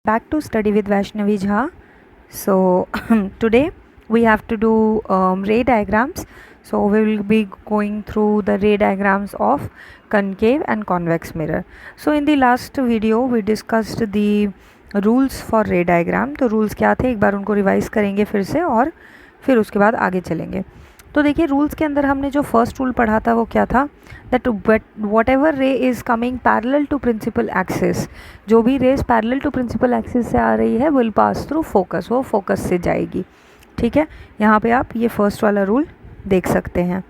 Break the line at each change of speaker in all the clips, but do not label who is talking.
back to Study with Vaishnavi Jha. So today we have to do ray diagrams. So we will be going through the ray diagrams of concave and convex mirror. So in the last video we discussed the rules for ray diagram. तो rules क्या थे, एक बार उनको revise करेंगे फिर से और फिर उसके बाद आगे चलेंगे. तो देखिए रूल्स के अंदर हमने जो फर्स्ट रूल पढ़ा था वो क्या था, that whatever ray is coming parallel to principal axis, जो भी rays parallel to principal axis से आ रही है विल पास थ्रू फोकस, वो फोकस से जाएगी. ठीक है, यहाँ पे आप ये फर्स्ट वाला रूल देख सकते हैं.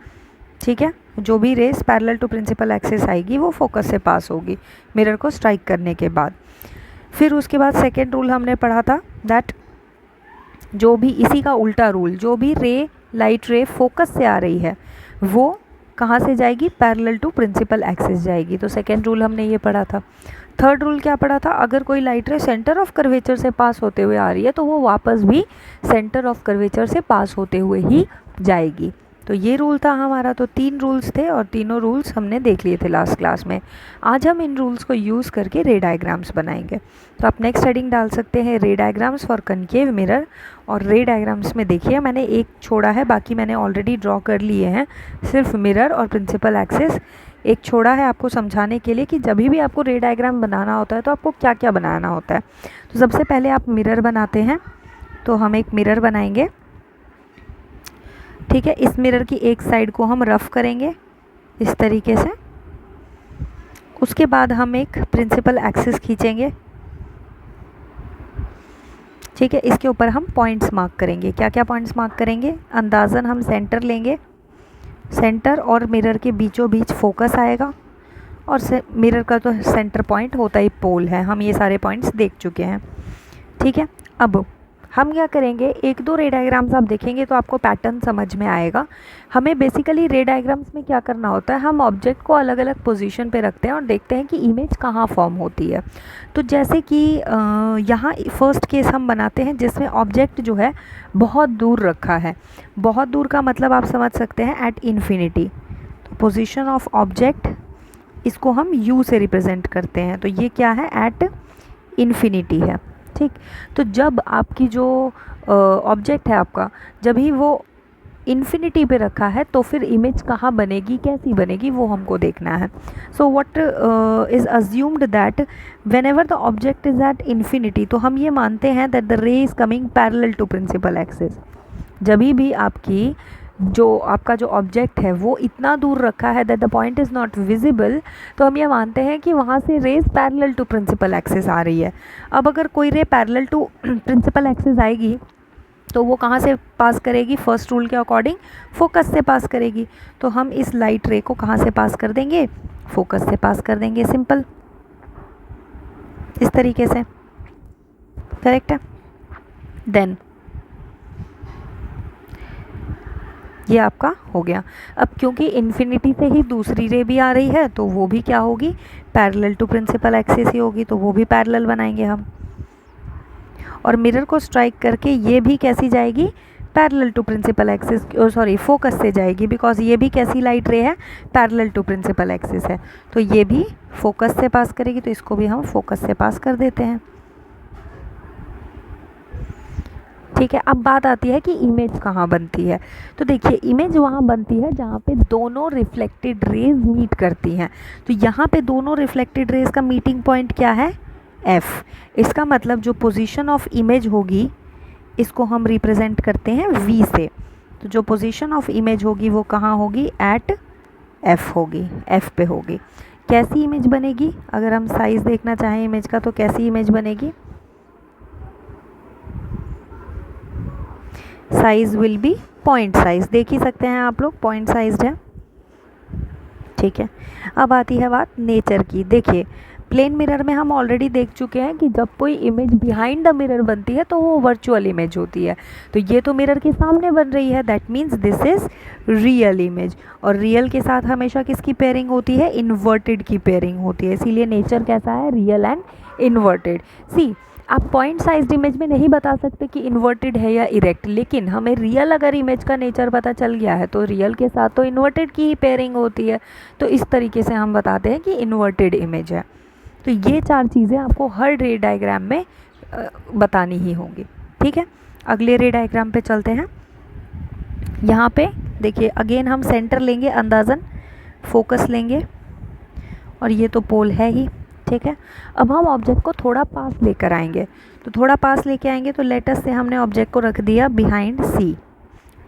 ठीक है, जो भी rays parallel to principal axis आएगी वो फोकस से पास होगी मिरर को स्ट्राइक करने के बाद. फिर उसके बाद सेकेंड रूल हमने पढ़ा था दैट जो भी इसी का उल्टा रूल, जो भी रे लाइट रे फोकस से आ रही है वो कहाँ से जाएगी, पैरेलल टू प्रिंसिपल एक्सिस जाएगी. तो सेकेंड रूल हमने ये पढ़ा था. थर्ड रूल क्या पढ़ा था, अगर कोई लाइट रे सेंटर ऑफ कर्वेचर से पास होते हुए आ रही है तो वो वापस भी सेंटर ऑफ कर्वेचर से पास होते हुए ही जाएगी. तो ये रूल था हमारा. तो 3 रूल्स थे और तीनों रूल्स हमने देख लिए थे लास्ट क्लास में. आज हम इन रूल्स को यूज़ करके रे डायग्राम्स बनाएंगे. तो आप नेक्स्ट हेडिंग डाल सकते हैं रे डायग्राम्स फॉर कनकेव मिरर. और रे डायग्राम्स में देखिए मैंने एक छोड़ा है, बाकी मैंने ऑलरेडी ड्रॉ कर लिए हैं. सिर्फ मिरर और प्रिंसिपल एक्सिस एक छोड़ा है आपको समझाने के लिए कि जब भी आपको रे डायग्राम बनाना होता है तो आपको क्या क्या बनाना होता है. तो सबसे पहले आप मिरर बनाते हैं. तो हम एक मिरर बनाएंगे. ठीक है, इस मिरर की एक साइड को हम रफ़ करेंगे इस तरीके से. उसके बाद हम एक प्रिंसिपल एक्सिस खींचेंगे. ठीक है, इसके ऊपर हम पॉइंट्स मार्क करेंगे. क्या क्या पॉइंट्स मार्क करेंगे, अंदाज़न हम सेंटर लेंगे. सेंटर और मिरर के बीचों बीच फोकस आएगा और मिरर का तो सेंटर पॉइंट होता ही पोल है. हम ये सारे पॉइंट्स देख चुके हैं. ठीक है, अब हम क्या करेंगे, एक दो रे डायग्राम्स आप देखेंगे तो आपको पैटर्न समझ में आएगा. हमें बेसिकली रे डायग्राम्स में क्या करना होता है, हम ऑब्जेक्ट को अलग अलग पोजीशन पे रखते हैं और देखते हैं कि इमेज कहाँ फॉर्म होती है. तो जैसे कि यहाँ फर्स्ट केस हम बनाते हैं जिसमें ऑब्जेक्ट जो है बहुत दूर रखा है. बहुत दूर का मतलब आप समझ सकते हैं एट इन्फिनिटी. तो पोजीशन ऑफ ऑब्जेक्ट इसको हम यू से रिप्रेजेंट करते हैं. तो ये क्या है, एट इन्फिनिटी है. ठीक, तो जब आपकी जो ऑब्जेक्ट है आपका, जब ही वो इन्फिनिटी पे रखा है तो फिर इमेज कहाँ बनेगी, कैसी बनेगी, वो हमको देखना है. So what is assumed that whenever the object is at infinity, तो हम ये मानते हैं that the ray is coming parallel to principal axis. जब भी आपकी जो आपका जो ऑब्जेक्ट है वो इतना दूर रखा है that the point is not visible, तो हम ये मानते हैं कि वहाँ से rays parallel to principal axis आ रही है. अब अगर कोई रे पैरेलल टू प्रिंसिपल एक्सिस आएगी तो वो कहाँ से पास करेगी, फर्स्ट रूल के अकॉर्डिंग फोकस से पास करेगी. तो हम इस लाइट रे को कहाँ से पास कर देंगे, फोकस से पास कर देंगे. सिंपल, इस तरीके से. करेक्ट है. देन ये आपका हो गया. अब क्योंकि इन्फिनिटी से ही दूसरी रे भी आ रही है तो वो भी क्या होगी, पैरेलल टू प्रिंसिपल एक्सिस ही होगी. तो वो भी पैरेलल बनाएंगे हम. और मिरर को स्ट्राइक करके ये भी कैसी जाएगी, parallel to principal axis, sorry focus से जाएगी, बिकॉज ये भी कैसी लाइट रे है, पैरेलल टू प्रिंसिपल एक्सिस है. तो ये भी फोकस से पास करेगी. तो इसको भी हम फोकस से पास कर देते हैं. ठीक है, अब बात आती है कि इमेज कहाँ बनती है. तो देखिए इमेज वहाँ बनती है जहाँ पे दोनों रिफ्लेक्टेड रेज मीट करती हैं. तो यहाँ पे दोनों रिफ्लेक्टेड रेज का मीटिंग पॉइंट क्या है, F. इसका मतलब जो पोजीशन ऑफ इमेज होगी इसको हम रिप्रेजेंट करते हैं V से. तो जो पोजीशन ऑफ इमेज होगी वो कहाँ होगी, एट F होगी, F पे होगी. कैसी इमेज बनेगी, अगर हम साइज़ देखना चाहें इमेज का तो कैसी इमेज बनेगी, size will be point size. देख ही सकते हैं आप लोग, पॉइंट साइज है. ठीक है, अब आती है बात नेचर की. देखिए प्लेन मिरर में हम ऑलरेडी देख चुके हैं कि जब कोई इमेज बिहाइंड द मिरर बनती है तो वो वर्चुअल इमेज होती है. तो ये तो मिरर के सामने बन रही है, that means this is real image. और रियल के साथ हमेशा किसकी पेयरिंग होती है, इन्वर्टेड की पेयरिंग होती है. इसीलिए नेचर कैसा है, रियल एंड इन्वर्टेड. सी आप पॉइंट साइज इमेज में नहीं बता सकते कि इन्वर्टेड है या इरेक्ट, लेकिन हमें रियल अगर इमेज का नेचर पता चल गया है तो रियल के साथ तो इन्वर्टेड की ही पेयरिंग होती है. तो इस तरीके से हम बताते हैं कि इन्वर्टेड इमेज है. तो ये 4 चीज़ें आपको हर रे डायग्राम में बतानी ही होंगी। ठीक है, अगले रे डायग्राम पे चलते हैं। यहाँ पे देखिए अगेन हम सेंटर लेंगे अंदाज़न, फोकस लेंगे और ये तो पोल है ही। ठीक है, अब हम ऑब्जेक्ट को थोड़ा पास लेकर आएंगे, तो थोड़ा पास लेके आएंगे तो लेटस से हमने ऑब्जेक्ट को रख दिया बिहाइंड सी।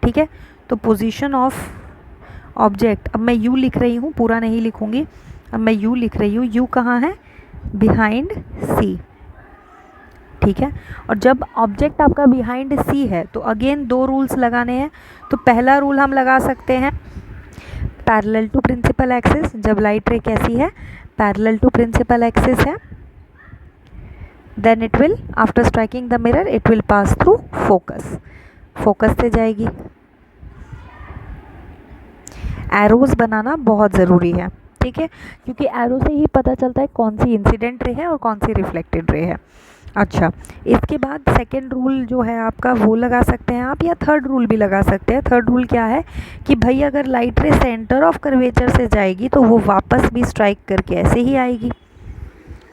ठीक है, तो पोजीशन ऑफ ऑब्जेक्ट, अब मैं यू लिख रही हूँ, पूरा नहीं लिखूँगी, अब मैं यू लिख रही हूँ। यू कहाँ है? बिहाइंड सी। ठीक है, और जब ऑब्जेक्ट आपका बिहाइंड सी है तो अगेन दो रूल्स लगाने हैं। तो पहला रूल हम लगा सकते हैं पैरेलल टू प्रिंसिपल एक्सिस, जब लाइट रे कैसी है? पैरेलल टू प्रिंसिपल एक्सिस है, then it will after striking the mirror it will pass through focus, focus से जाएगी। एरोज बनाना बहुत ज़रूरी है। ठीक है, क्योंकि एरो से ही पता चलता है कौन सी इंसिडेंट रे है और कौन सी रिफ्लेक्टेड रे है। अच्छा, इसके बाद सेकेंड रूल जो है आपका वो लगा सकते हैं आप, या थर्ड रूल भी लगा सकते हैं। थर्ड रूल क्या है कि भाई अगर लाइट रे सेंटर ऑफ कर्वेचर से जाएगी तो वो वापस भी स्ट्राइक करके ऐसे ही आएगी।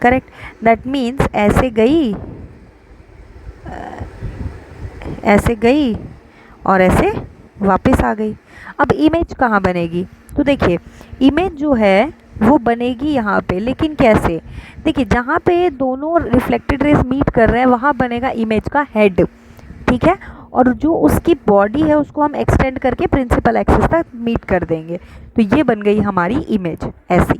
करेक्ट, दैट मीन्स ऐसे गई, ऐसे गई और ऐसे वापस आ गई। अब इमेज कहाँ बनेगी? तो देखिए इमेज जो है वो बनेगी यहाँ पे, लेकिन कैसे? देखिए जहाँ पे दोनों रिफ्लेक्टेड रेज मीट कर रहे हैं वहाँ बनेगा इमेज का हेड। ठीक है, और जो उसकी बॉडी है उसको हम एक्सटेंड करके प्रिंसिपल एक्सिस तक मीट कर देंगे, तो ये बन गई हमारी इमेज ऐसी।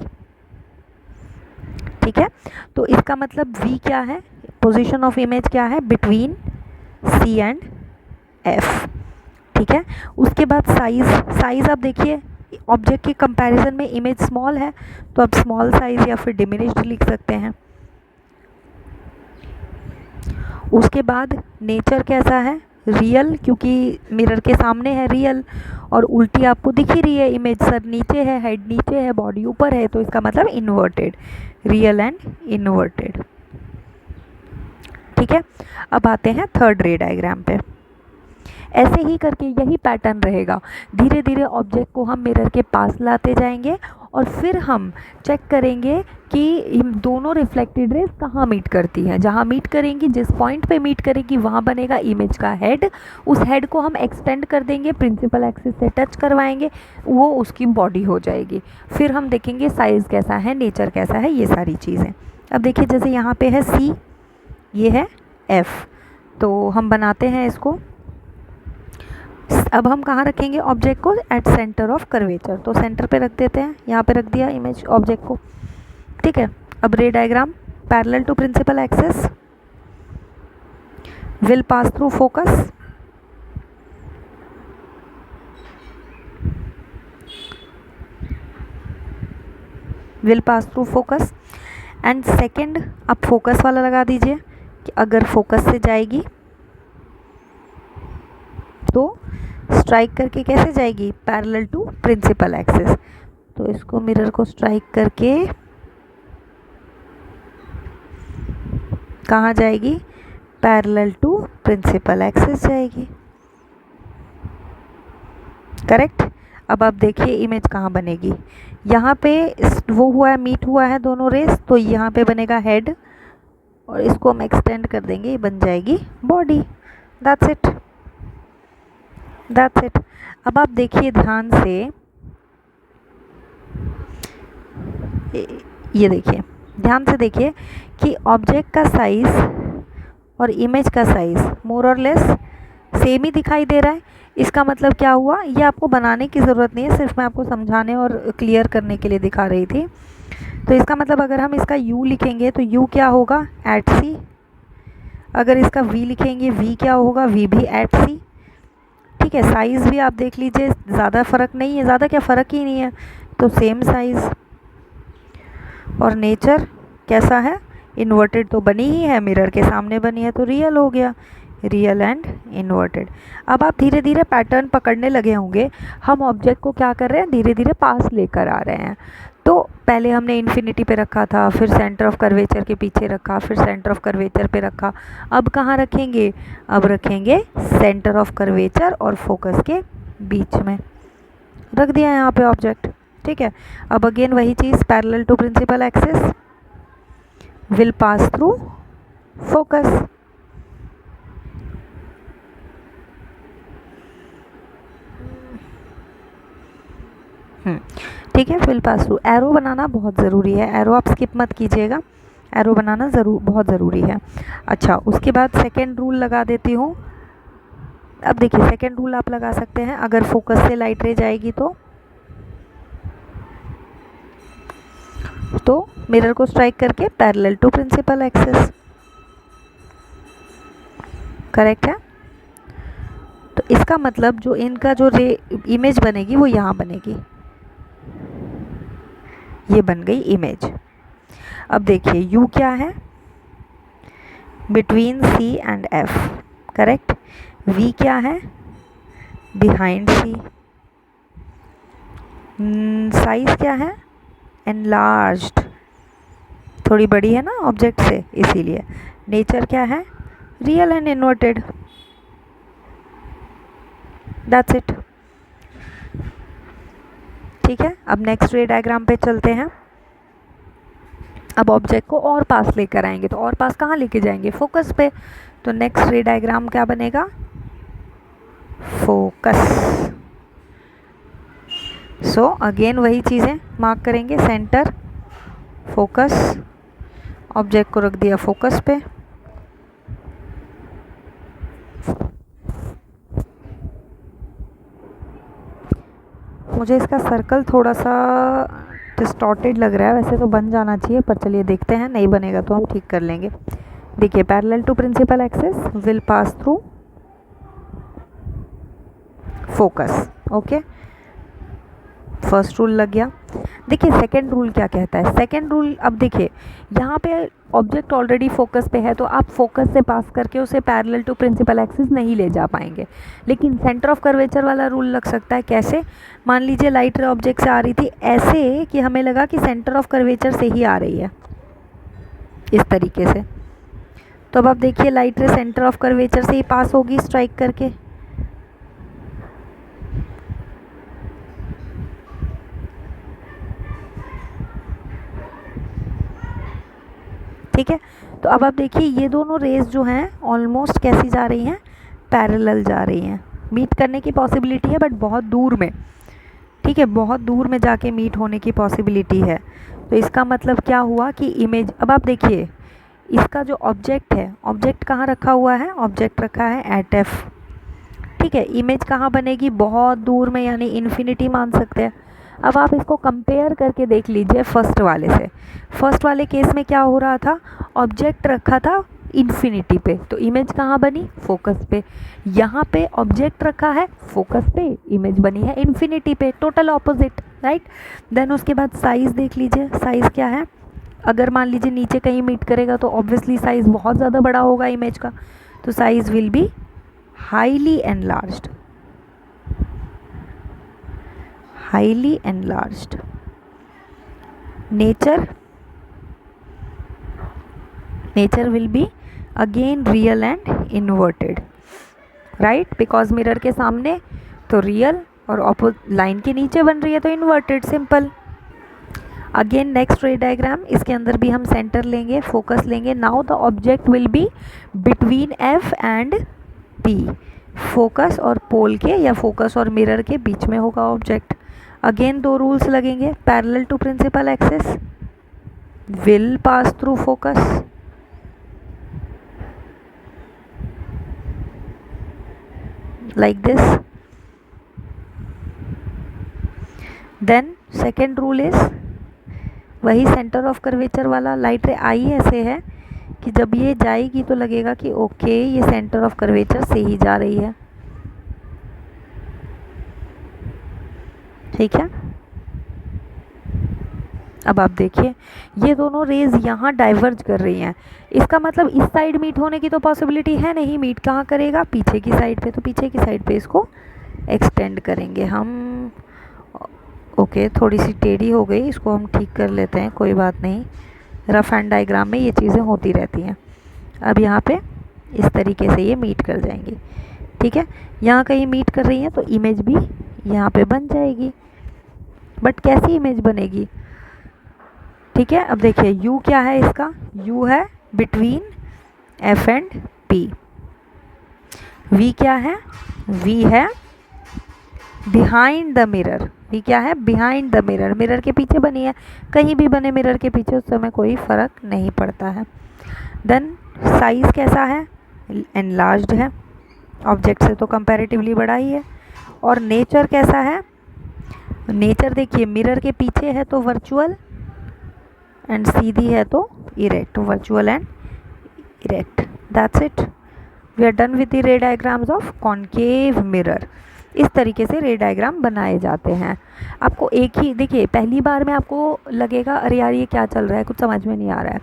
ठीक है, तो इसका मतलब V क्या है? पोजीशन ऑफ इमेज क्या है? Between C and F। ठीक है, उसके बाद साइज, साइज आप देखिए ऑब्जेक्ट के कंपैरिजन में इमेज स्मॉल है, तो अब स्मॉल साइज या फिर डिमिनिश्ड लिख सकते हैं। उसके बाद नेचर कैसा है? रियल, क्योंकि मिरर के सामने है रियल, और उल्टी आपको दिख ही रही है इमेज, सर नीचे है, हेड नीचे है, बॉडी ऊपर है, तो इसका मतलब इन्वर्टेड, रियल एंड इन्वर्टेड। ठीक है, अब आते हैं थर्ड रे डायग्राम पे। ऐसे ही करके यही पैटर्न रहेगा, धीरे धीरे ऑब्जेक्ट को हम मिरर के पास लाते जाएंगे और फिर हम चेक करेंगे कि दोनों रिफ्लेक्टेड रेज कहाँ मीट करती हैं। जहाँ मीट करेंगी, जिस पॉइंट पे मीट करेगी वहाँ बनेगा इमेज का हेड, उस हेड को हम एक्सटेंड कर देंगे, प्रिंसिपल एक्सिस से टच करवाएंगे, वो उसकी बॉडी हो जाएगी। फिर हम देखेंगे साइज़ कैसा है, नेचर कैसा है, ये सारी चीज़ें। अब देखिए जैसे यहाँ पे है C, ये है F, तो हम बनाते हैं इसको। अब हम कहाँ रखेंगे ऑब्जेक्ट को? एट सेंटर ऑफ कर्वेचर, तो सेंटर पे रख देते हैं, यहाँ पे रख दिया इमेज ऑब्जेक्ट को। ठीक है, अब ray diagram, parallel to principal axis, will pass through focus, will pass through focus, and second आप फोकस वाला लगा दीजिए कि अगर फोकस से जाएगी तो स्ट्राइक करके कैसे जाएगी? पैरेलल टू प्रिंसिपल एक्सिस, तो इसको मिरर को स्ट्राइक करके कहाँ जाएगी? पैरेलल टू प्रिंसिपल एक्सिस जाएगी। करेक्ट, अब आप देखिए इमेज कहाँ बनेगी? यहाँ पे वो हुआ है, मीट हुआ है दोनों रेस, तो यहाँ पे बनेगा हेड और इसको हम एक्सटेंड कर देंगे, ये बन जाएगी body. That's it, that's it. अब आप देखिए ध्यान से, ये देखिए ध्यान से देखिए कि ऑब्जेक्ट का साइज़ और इमेज का साइज़ मोर और लेस सेम ही दिखाई दे रहा है। इसका मतलब क्या हुआ? ये आपको बनाने की ज़रूरत नहीं है, सिर्फ मैं आपको समझाने और क्लियर करने के लिए दिखा रही थी। तो इसका मतलब अगर हम इसका U लिखेंगे तो U क्या होगा? At C। अगर इसका V लिखेंगे, V क्या होगा? V भी एट C। ठीक है, साइज़ भी आप देख लीजिए, ज़्यादा फ़र्क नहीं है, ज़्यादा क्या फ़र्क ही नहीं है, तो सेम साइज़। और नेचर कैसा है? इन्वर्टेड तो बनी ही है, मिरर के सामने बनी है तो रियल हो गया, रियल एंड इन्वर्टेड। अब आप धीरे धीरे पैटर्न पकड़ने लगे होंगे, हम ऑब्जेक्ट को क्या कर रहे हैं? धीरे धीरे पास लेकर आ रहे हैं। तो पहले हमने इन्फिनिटी पे रखा था, फिर सेंटर ऑफ कर्वेचर के पीछे रखा, फिर सेंटर ऑफ कर्वेचर पे रखा, अब कहाँ रखेंगे? अब रखेंगे सेंटर ऑफ कर्वेचर और फोकस के बीच में रख दिया यहाँ पे ऑब्जेक्ट। ठीक है, अब अगेन वही चीज़, parallel to principal axis, will pass through focus. ठीक है, विल पास थ्रू। एरो बनाना बहुत ज़रूरी है, एरो आप स्किप मत कीजिएगा, एरो बनाना बहुत ज़रूरी है। अच्छा, उसके बाद सेकेंड रूल लगा देती हूँ। अब देखिए सेकेंड रूल आप लगा सकते हैं, अगर फोकस से लाइट रे जाएगी तो मिरर को स्ट्राइक करके parallel to principal axis, correct है। तो इसका मतलब जो इनका जो इमेज बनेगी वो यहाँ बनेगी, ये बन गई इमेज। अब देखिए यू क्या है, between c and f, correct. V क्या है, बिहाइंड सी। साइज क्या है, एनलार्ज्ड, थोड़ी बड़ी है ना ऑब्जेक्ट से इसीलिए। नेचर क्या है, real and inverted, that's it. ठीक है, अब नेक्स्ट रे डायग्राम पे चलते हैं। अब ऑब्जेक्ट को और पास लेकर आएंगे, तो और पास कहाँ लेके जाएंगे, फोकस पे। तो नेक्स्ट रे डायग्राम क्या बनेगा, फोकस। सो अगेन वही चीज़ें मार्क करेंगे, सेंटर, फोकस, ऑब्जेक्ट को रख दिया फोकस पे। मुझे इसका सर्कल थोड़ा सा डिस्टॉर्टेड लग रहा है, वैसे तो बन जाना चाहिए, पर चलिए देखते हैं, नहीं बनेगा तो हम ठीक कर लेंगे। देखिए parallel to principal axis, will pass through focus, okay, first rule लग गया। देखिए सेकंड रूल क्या कहता है, सेकंड रूल, अब देखिए यहाँ पे ऑब्जेक्ट ऑलरेडी फोकस पे है, तो आप फोकस से पास करके उसे पैरेलल टू प्रिंसिपल एक्सिस नहीं ले जा पाएंगे, लेकिन सेंटर ऑफ कर्वेचर वाला रूल लग सकता है। कैसे, मान लीजिए लाइट रे ऑब्जेक्ट से आ रही थी ऐसे कि हमें लगा कि सेंटर ऑफ कर्वेचर से ही आ रही है, इस तरीके से। तो अब आप देखिए लाइट रे सेंटर ऑफ कर्वेचर से ही पास होगी स्ट्राइक करके, ठीक है। तो अब आप देखिए ये दोनों रेज जो हैं ऑलमोस्ट कैसी जा रही हैं, पैरेलल जा रही हैं। मीट करने की पॉसिबिलिटी है बट बहुत दूर में, ठीक है, बहुत दूर में जाके मीट होने की पॉसिबिलिटी है। तो इसका मतलब क्या हुआ कि इमेज, अब आप देखिए इसका जो ऑब्जेक्ट है, ऑब्जेक्ट कहाँ रखा हुआ है, ऑब्जेक्ट रखा है एट एफ, ठीक है। इमेज कहाँ बनेगी, बहुत दूर में, यानी इन्फिनिटी मान सकते हैं। अब आप इसको कंपेयर करके देख लीजिए फर्स्ट वाले से। फर्स्ट वाले केस में क्या हो रहा था, ऑब्जेक्ट रखा था इन्फिनिटी पे, तो इमेज कहाँ बनी, फोकस पे। यहाँ पे ऑब्जेक्ट रखा है फोकस पे, इमेज बनी है इन्फिनिटी पे, टोटल ऑपोजिट, राइट। देन उसके बाद साइज़ देख लीजिए, साइज़ क्या है, अगर मान लीजिए नीचे कहीं मीट करेगा तो ऑब्वियसली साइज़ बहुत ज़्यादा बड़ा होगा इमेज का, तो size will be highly enlarged, highly enlarged. Nature will be again real and inverted, right, because mirror के सामने तो real और लाइन के नीचे बन रही है तो inverted, simple. अगेन नेक्स्ट रे डायग्राम, इसके अंदर भी हम सेंटर लेंगे, फोकस लेंगे। Now the object will be between F and P, focus और पोल के या फोकस और मिरर के बीच में होगा ऑब्जेक्ट। अगेन दो रूल्स लगेंगे, parallel to principal axis, will pass through focus, like this. Then second rule is वही सेंटर ऑफ कर्वेचर वाला, लाइट रे आई ऐसे है कि जब ये जाएगी तो लगेगा कि ओके ये सेंटर ऑफ कर्वेचर से ही जा रही है, ठीक है। अब आप देखिए ये दोनों रेज यहाँ डाइवर्ज कर रही हैं, इसका मतलब इस साइड मीट होने की तो पॉसिबिलिटी है नहीं, मीट कहाँ करेगा, पीछे की साइड पे, तो पीछे की साइड पे इसको एक्सटेंड करेंगे हम। ओके थोड़ी सी टेढ़ी हो गई, इसको हम ठीक कर लेते हैं, कोई बात नहीं, रफ एंड डायग्राम में ये चीज़ें होती रहती हैं। अब यहाँ पे इस तरीके से ये मीट कर जाएंगी, ठीक है। यहाँ कहीं मीट कर रही हैं तो इमेज भी यहाँ पे बन जाएगी, बट कैसी इमेज बनेगी, ठीक है। अब देखिए u क्या है, इसका u है between f and p, v क्या है, v है बिहाइंड द मिरर, भी क्या है, बिहाइंड द मिरर, मिरर के पीछे बनी है, कहीं भी बने मिरर के पीछे उस समय कोई फ़र्क नहीं पड़ता है। देन साइज़ कैसा है, एनलार्ज्ड है, ऑब्जेक्ट से तो कंपैरेटिवली बड़ा ही है। और नेचर कैसा है, नेचर देखिए मिरर के पीछे है तो वर्चुअल एंड सीधी है तो erect, virtual and erect. That's it, we are done with the ray diagrams of concave mirror. इस तरीके से रे डायग्राम बनाए जाते हैं। आपको एक ही देखिए, पहली बार में आपको लगेगा अरे यार ये क्या चल रहा है, कुछ समझ में नहीं आ रहा है,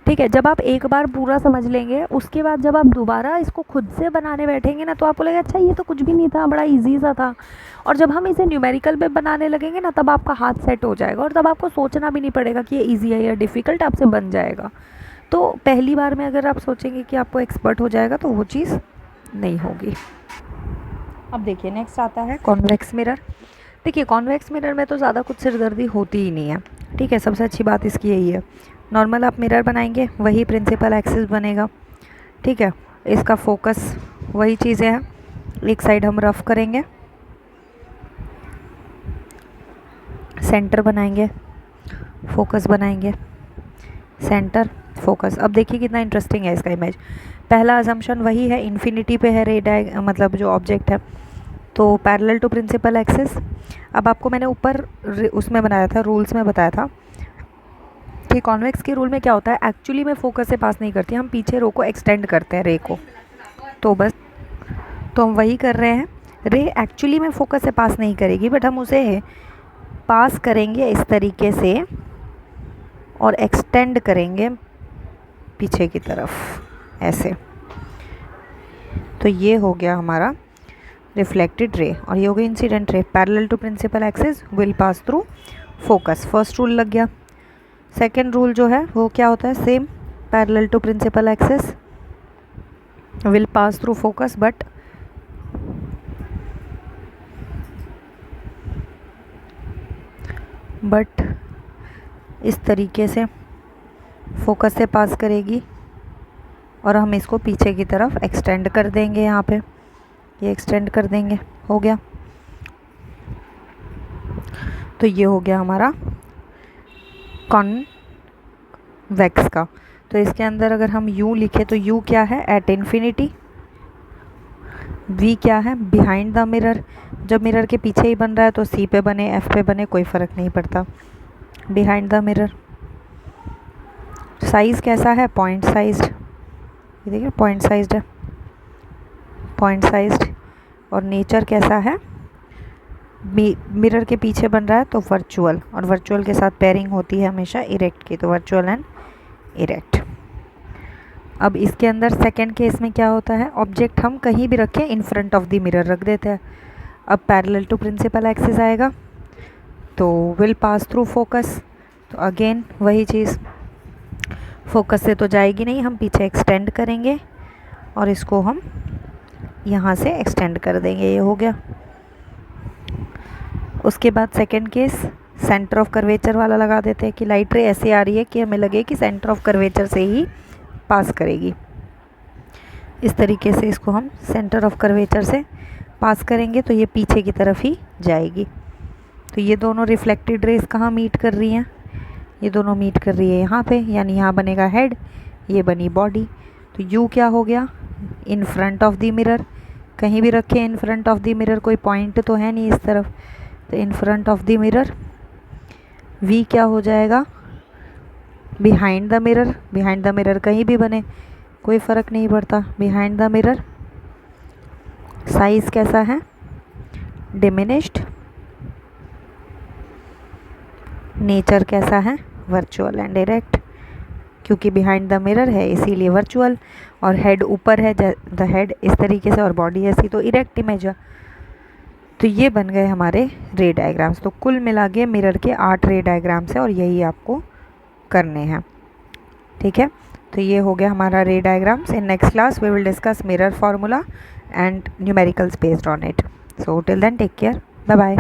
ठीक है। जब आप एक बार पूरा समझ लेंगे, उसके बाद जब आप दोबारा इसको खुद से बनाने बैठेंगे ना, तो आपको लगेगा अच्छा ये तो कुछ भी नहीं था, बड़ा इजी सा था। और जब हम इसे न्यूमेरिकल में बनाने लगेंगे ना, तब आपका हाथ सेट हो जाएगा और तब आपको सोचना भी नहीं पड़ेगा कि ये ईजी है या डिफ़िकल्ट, आपसे बन जाएगा। तो पहली बार में अगर आप सोचेंगे कि आपको एक्सपर्ट हो जाएगा, तो वो चीज़ नहीं होगी। अब देखिए नेक्स्ट आता है कॉन्वेक्स मिरर। देखिए कॉन्वेक्स मिरर में तो ज़्यादा कुछ सिरदर्दी होती ही नहीं है, ठीक है। सबसे अच्छी बात इसकी यही है, नॉर्मल आप मिरर बनाएंगे वही प्रिंसिपल एक्सिस बनेगा, ठीक है। इसका फोकस वही चीज़ें हैं, एक साइड हम रफ करेंगे, सेंटर बनाएंगे, फोकस बनाएंगे, सेंटर फोकस। अब देखिए कितना इंटरेस्टिंग है इसका इमेज। पहला अजम्पशन वही है, इन्फिनिटी पे है रे मतलब जो ऑब्जेक्ट है, तो पैरेलल टू प्रिंसिपल एक्सिस। अब आपको मैंने ऊपर उसमें बनाया था, रूल्स में बताया था कि कॉन्वेक्स के रूल में क्या होता है, एक्चुअली में फोकस से पास नहीं करती, हम पीछे रो को एक्सटेंड करते हैं, रे को। तो बस तो हम वही कर रहे हैं, रे एक्चुअली में फोकस से पास नहीं करेगी, बट हम उसे पास करेंगे इस तरीके से और एक्सटेंड करेंगे पीछे की तरफ ऐसे। तो ये हो गया हमारा रिफ्लेक्टेड रे और ये हो गई incident ray. Parallel to principal axis will pass through focus, first rule लग गया। सेकंड रूल जो है वो क्या होता है, same, parallel to principal axis will pass through focus, but इस तरीके से फोकस से पास करेगी और हम इसको पीछे की तरफ एक्सटेंड कर देंगे, यहाँ पे ये एक्सटेंड कर देंगे, हो गया। तो ये हो गया हमारा कॉन्वेक्स का। तो इसके अंदर अगर हम U लिखे तो U क्या है, एट इन्फिनिटी। V क्या है, बिहाइंड द मिरर, जब मिरर के पीछे ही बन रहा है तो C पे बने, F पे बने, कोई फ़र्क नहीं पड़ता, बिहाइंड द मिरर। साइज़ कैसा है, पॉइंट साइज्ड, ये देखिए पॉइंट साइज्ड है, पॉइंट साइज्ड। और नेचर कैसा है, मिरर के पीछे बन रहा है तो वर्चुअल, और वर्चुअल के साथ पेयरिंग होती है हमेशा इरेक्ट की, तो वर्चुअल एंड इरेक्ट। अब इसके अंदर सेकंड केस में क्या होता है, ऑब्जेक्ट हम कहीं भी रखें in front of the mirror रख देते हैं। अब पैरेलल टू प्रिंसिपल एक्सिस आएगा तो विल पास थ्रू फोकस, तो अगेन वही चीज़, फोकस से तो जाएगी नहीं, हम पीछे एक्सटेंड करेंगे और इसको हम यहाँ से एक्सटेंड कर देंगे, ये हो गया। उसके बाद second case centre of curvature वाला लगा देते हैं कि लाइट रे ऐसे आ रही है कि हमें लगे कि सेंटर ऑफ कर्वेचर से ही पास करेगी। इस तरीके से इसको हम सेंटर ऑफ कर्वेचर से पास करेंगे तो ये पीछे की तरफ ही जाएगी। तो ये दोनों रिफ्लेक्टेड रेज कहाँ मीट कर रही हैं, ये दोनों मीट कर रही है यहाँ पे, यानी यहाँ बनेगा हेड, ये बनी बॉडी। तो U क्या हो गया, in front of the mirror, कहीं भी रखें in front of the mirror, कोई पॉइंट तो है नहीं इस तरफ, तो in front of the mirror. V क्या हो जाएगा, behind the mirror, behind the mirror कहीं भी बने कोई फ़र्क नहीं पड़ता, बिहाइंड द मिरर। साइज़ कैसा है, डिमिनिश्ड। नेचर कैसा है, वर्चुअल एंड डायरेक्ट, क्योंकि बिहाइंड द मिरर है इसीलिए वर्चुअल, और हेड ऊपर है द हेड इस तरीके से, और बॉडी ऐसी तो इरेक्ट इमेज है। तो ये बन गए हमारे रे डायग्राम्स। तो कुल मिला के मिरर के 8 रे डायग्राम्स है और यही आपको करने हैं, ठीक है। तो ये हो गया हमारा ray diagrams. In next class we will discuss mirror formula and numericals based on it. So till then take care, bye bye.